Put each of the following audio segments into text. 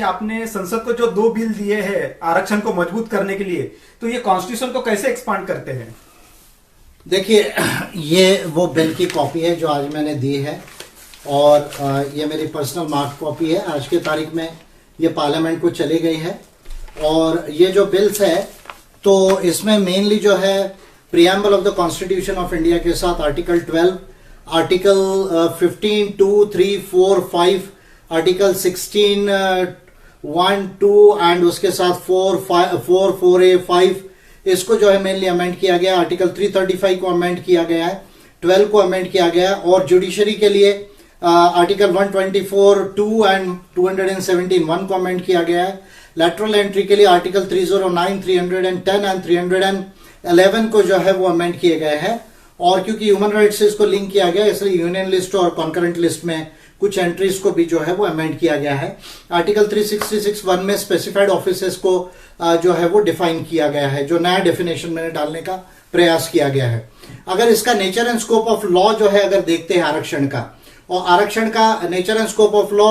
आपने संसद को जो 2 बिल दिए हैं आरक्षण को मजबूत करने के लिए, तो ये कॉन्स्टिट्यूशन को कैसे एक्सपांड करते हैं? देखिए, ये वो बिल की कॉपी है जो आज मैंने दी है और ये मेरी पर्सनल मार्क कॉपी है। आज की तारीख में ये पार्लियामेंट को चली गई है और ये जो बिल्स है तो इसमें मेनली जो है preamble of the constitution of India के साथ आर्टिकल 12, आर्टिकल 15, 2, 3, 4, 5, आर्टिकल 16, 1, 2 एंड उसके साथ 4, 4A, 5 इसको जो है मेनली अमेंड किया गया। आर्टिकल 335 को अमेंड किया गया है, 12 को अमेंड किया गया है और जुडिशरी के लिए आर्टिकल 124, 2 एंड 217 1 को अमेंड किया गया है। लैटरल एंट्री के लिए आर्टिकल 309, 310 एंड 311 को जो है वो अमेंड किए गए हैं और क्योंकि ह्यूमन राइट्स से इसको लिंक किया गया इसलिए यूनियन लिस्ट और कॉन्करेंट लिस्ट में कुछ एंट्रीज को भी जो है वो अमेंड किया गया है। आर्टिकल 366 1 में स्पेसिफाइड ऑफिसेस को जो है वो डिफाइन किया गया है, जो नया डेफिनेशन मैंने डालने का प्रयास किया गया है। अगर इसका nature and scope of law जो है अगर देखते हैं आरक्षण का, और आरक्षण का nature and scope of law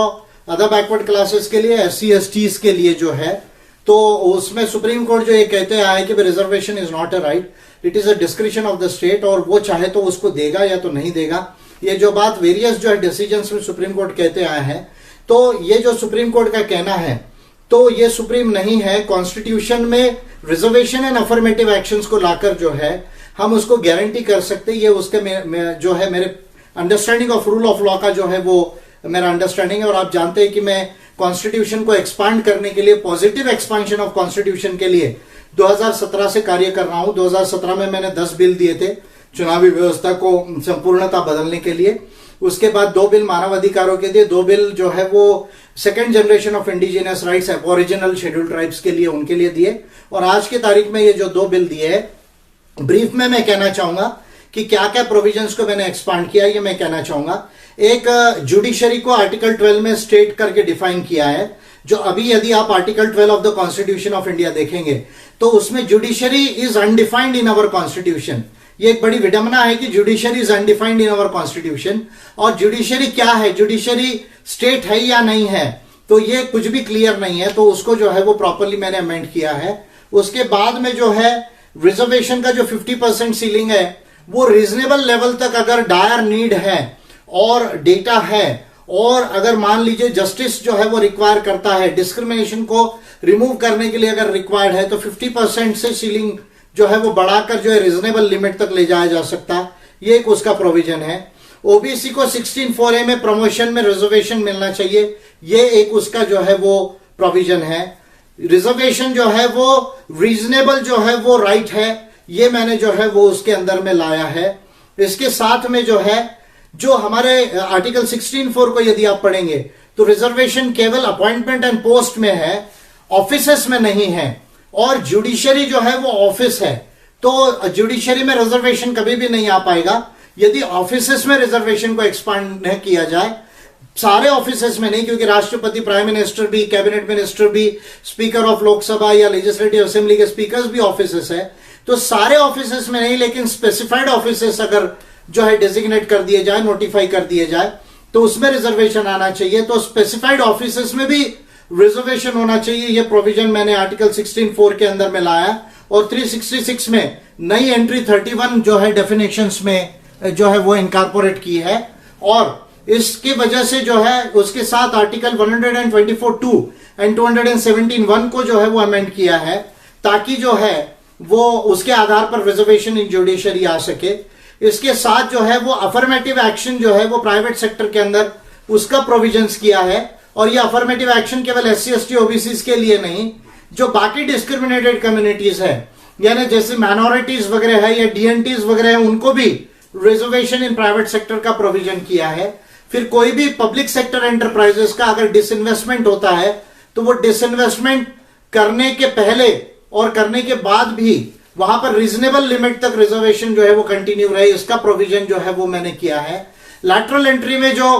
other backward classes के लिए, SC/STs के लिए जो है, तो उसमें सुप्रीम कोर्ट जो ये कहते आया है कि reservation is not a right, it is a description of the state और वो चाहे तो उसको देगा या तो नहीं देगा। ये जो बात वेरियस जो है डिसीजंस में सुप्रीम कोर्ट कहते आए हैं, तो ये जो सुप्रीम कोर्ट का कहना है तो ये सुप्रीम नहीं है। कॉन्स्टिट्यूशन में रिजर्वेशन एंड अफर्मेटिव एक्शंस को लाकर जो है हम उसको गारंटी कर सकते, ये उसके जो है मेरे understanding of rule of law का जो है वो मेरा अंडरस्टैंडिंग है। और आप जानते हैं कि मैं कॉन्स्टिट्यूशन को एक्सपांड करने के लिए, पॉजिटिव एक्सपांशन ऑफ कॉन्स्टिट्यूशन के लिए 2017 से कार्य कर रहा हूं। 2017 में मैंने 10 बिल दिए थे चुनावी व्यवस्था को संपूर्णता बदलने के लिए। उसके बाद 2 बिल मानव अधिकारों के दिए, 2 बिल जो है वो second generation of indigenous rights, original scheduled tribes के लिए, उनके लिए दिए। और आज की तारीख में ये जो 2 बिल दिए है, ब्रीफ में मैं कहना चाहूंगा कि क्या क्या प्रोविजंस को मैंने एक्सपांड किया, ये मैं कहना चाहूंगा। एक, जुडिशरी को आर्टिकल 12 में स्टेट करके डिफाइन किया है, जो अभी यदि आप article 12 of the constitution of India देखेंगे तो उसमें judiciary is undefined in our constitution. ये एक बड़ी विडंबना है कि judiciary is undefined in our constitution. और जुडिशरी क्या है, जुडिशरी स्टेट है या नहीं है, तो ये कुछ भी क्लियर नहीं है, तो उसको जो है वो प्रॉपरली मैंने अमेंड किया है। उसके बाद में जो है रिजर्वेशन का जो 50% सीलिंग है वो रीजनेबल लेवल तक अगर डायर नीड है और डेटा है, और अगर मान लीजिए जस्टिस जो है वो रिक्वायर करता है, डिस्क्रिमिनेशन को रिमूव करने के लिए अगर रिक्वायर्ड है, तो 50% से सीलिंग जो है वो बढ़ाकर जो है रीजनेबल लिमिट तक ले जाया जा सकता है। ये एक उसका प्रोविजन है। ओबीसी को 16(4)A में प्रमोशन में रिजर्वेशन मिलना चाहिए, ये एक उसका जो है वो प्रोविजन है। रिजर्वेशन जो है वो रीजनेबल जो है वो राइट है, ये मैंने जो है वो उसके अंदर में लाया है। इसके साथ में जो है जो हमारे आर्टिकल 16(4) को यदि आप पढ़ेंगे तो रिजर्वेशन केवल अपॉइंटमेंट एंड पोस्ट में है, ऑफिसेस में नहीं है। और जुडिशरी जो है वो ऑफिस है, तो जुडिशरी में रिजर्वेशन कभी भी नहीं आ पाएगा यदि ऑफिसेस में रिजर्वेशन को एक्सपांड नहीं किया जाए। सारे ऑफिसेस में नहीं, क्योंकि राष्ट्रपति, प्राइम मिनिस्टर भी, कैबिनेट मिनिस्टर भी, स्पीकर ऑफ लोकसभा या लेजिस्लेटिव असेंबली के स्पीकर्स भी ऑफिसेस है, तो सारे ऑफिसेस में नहीं, लेकिन स्पेसिफाइड ऑफिसेस अगर जो है डेजिग्नेट कर दिए जाए, नोटिफाई कर दिए जाए, तो उसमें रिजर्वेशन आना चाहिए। तो स्पेसिफाइड ऑफिसेस में भी रिजर्वेशन होना चाहिए, यह प्रोविजन मैंने आर्टिकल 16(4) के अंदर में लाया। और 366 में नई एंट्री 31 जो है डेफिनेशंस में जो है वो इनकॉर्पोरेट की है। और इसकी वजह से जो है उसके साथ आर्टिकल 124(2) एंड 217(1) को जो है वो अमेंड किया है, ताकि जो है वो उसके आधार पर रिजर्वेशन इन जुडिशरी आ सके। इसके साथ जो है वो अफर्मेटिव एक्शन जो है वो प्राइवेट सेक्टर के अंदर उसका प्रोविजंस किया है। और ये अफर्मेटिव एक्शन केवल SC/ST OBCs के लिए नहीं, जो बाकी डिस्क्रिमिनेटेड कम्युनिटीज है, यानी जैसे माइनॉरिटीज वगैरह है या DNTs वगैरह है, उनको भी रिजर्वेशन इन प्राइवेट सेक्टर का प्रोविजन किया है। फिर कोई भी पब्लिक सेक्टर एंटरप्राइजेस का अगर डिसइन्वेस्टमेंट होता है तो वो डिसइन्वेस्टमेंट करने के पहले और करने के बाद भी वहां पर रीजनेबल लिमिट तक रिजर्वेशन जो है वो कंटिन्यू रहे, इसका प्रोविजन जो है वो मैंने किया है। लैटरल एंट्री में जो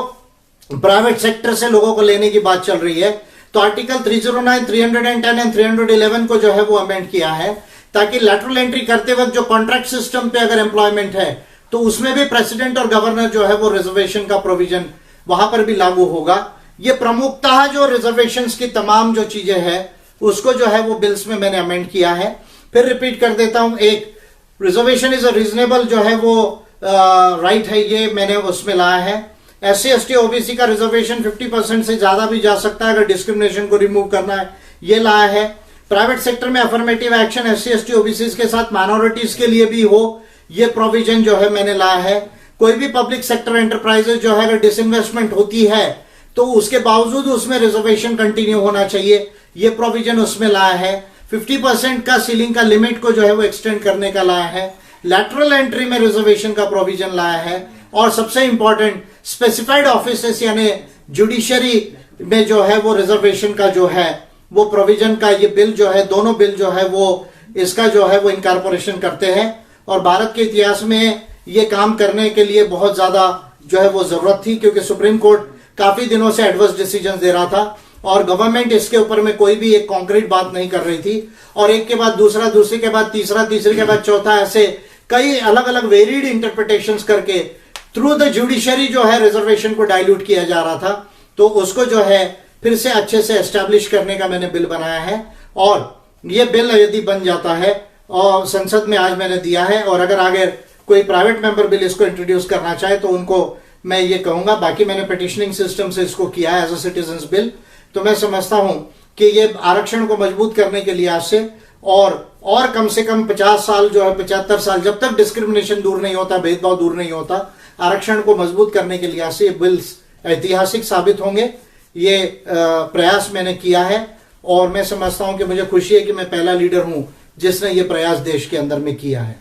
प्राइवेट सेक्टर से लोगों को लेने की बात चल रही है, तो आर्टिकल 309, 310 एंड 311 को जो है वो अमेंड किया है, ताकि लैटरल एंट्री करते वक्त जो कॉन्ट्रैक्ट सिस्टम पे अगर एम्प्लॉयमेंट है तो उसमें भी प्रेसिडेंट और गवर्नर जो है वो रिजर्वेशन का प्रोविजन वहां पर भी लागू होगा। ये प्रमुखतः जो रिजर्वेशंस की तमाम जो चीजें हैं उसको जो है वो बिल्स में मैंने अमेंड किया है। फिर रिपीट कर देता हूं, एक रिजर्वेशन इज अ रीजनेबल जो है वो राइट है, ये मैंने उसमें लाया है। SC ST OBC का रिजर्वेशन 50% से ज्यादा भी जा सकता है अगर डिस्क्रिमिनेशन को रिमूव करना है, ये लाया है। प्राइवेट सेक्टर में affirmative action SC ST OBC के साथ माइनॉरिटीज के लिए भी हो, ये प्रोविजन जो है मैंने लाया है। कोई भी पब्लिक सेक्टर एंटरप्राइजेस जो है अगर डिसइन्वेस्टमेंट होती है तो उसके बावजूद उसमें रिजर्वेशन कंटिन्यू होना चाहिए, ये प्रोविजन उसमें लाया है। 50% का सीलिंग का लिमिट को जो है वो एक्सटेंड करने का लाया है। लैटरल एंट्री में रिजर्वेशन का प्रोविजन लाया है। और सबसे इंपॉर्टेंट स्पेसिफाइड ऑफिसेस यानी जुडिशरी में जो है वो रिजर्वेशन का जो है वो प्रोविजन का ये बिल जो है, दोनों बिल जो है वो इसका जो है वो इनकॉर्पोरेशन करते हैं। और भारत के इतिहास में ये काम करने के लिए बहुत ज्यादा जो है वो जरूरत थी, क्योंकि सुप्रीम कोर्ट काफी दिनों से एडवर्स डिसीजन दे रहा था और गवर्नमेंट इसके ऊपर में कोई भी एक कॉन्क्रीट बात नहीं कर रही थी। और एक के बाद दूसरा, दूसरे के बाद तीसरा, तीसरे के बाद चौथा, ऐसे कई अलग अलग वेरिड इंटरप्रिटेशंस करके थ्रू द जुडिशरी जो है रिजर्वेशन को डाइल्यूट किया जा रहा था। तो उसको जो है फिर से अच्छे से एस्टेब्लिश करने का मैंने बिल बनाया है। और ये बिल यदि बन जाता है और संसद में आज मैंने दिया है, और अगर आगे कोई प्राइवेट मेंबर बिल इसको इंट्रोड्यूस करना चाहे तो उनको मैं ये कहूंगा। बाकी मैंने पिटिशनिंग सिस्टम से इसको किया है एज अ सिटीजन्स बिल। तो मैं समझता हूं कि ये आरक्षण को मजबूत करने के लिहाज से और कम से कम 50 साल जो है 75 साल, जब तक डिस्क्रिमिनेशन दूर नहीं होता, भेदभाव दूर नहीं होता, आरक्षण को मजबूत करने के लिहाज से ये बिल्स ऐतिहासिक साबित होंगे। ये प्रयास मैंने किया है और मैं समझता हूं कि मुझे खुशी है कि मैं पहला लीडर हूं जिसने ये प्रयास देश के अंदर में किया है।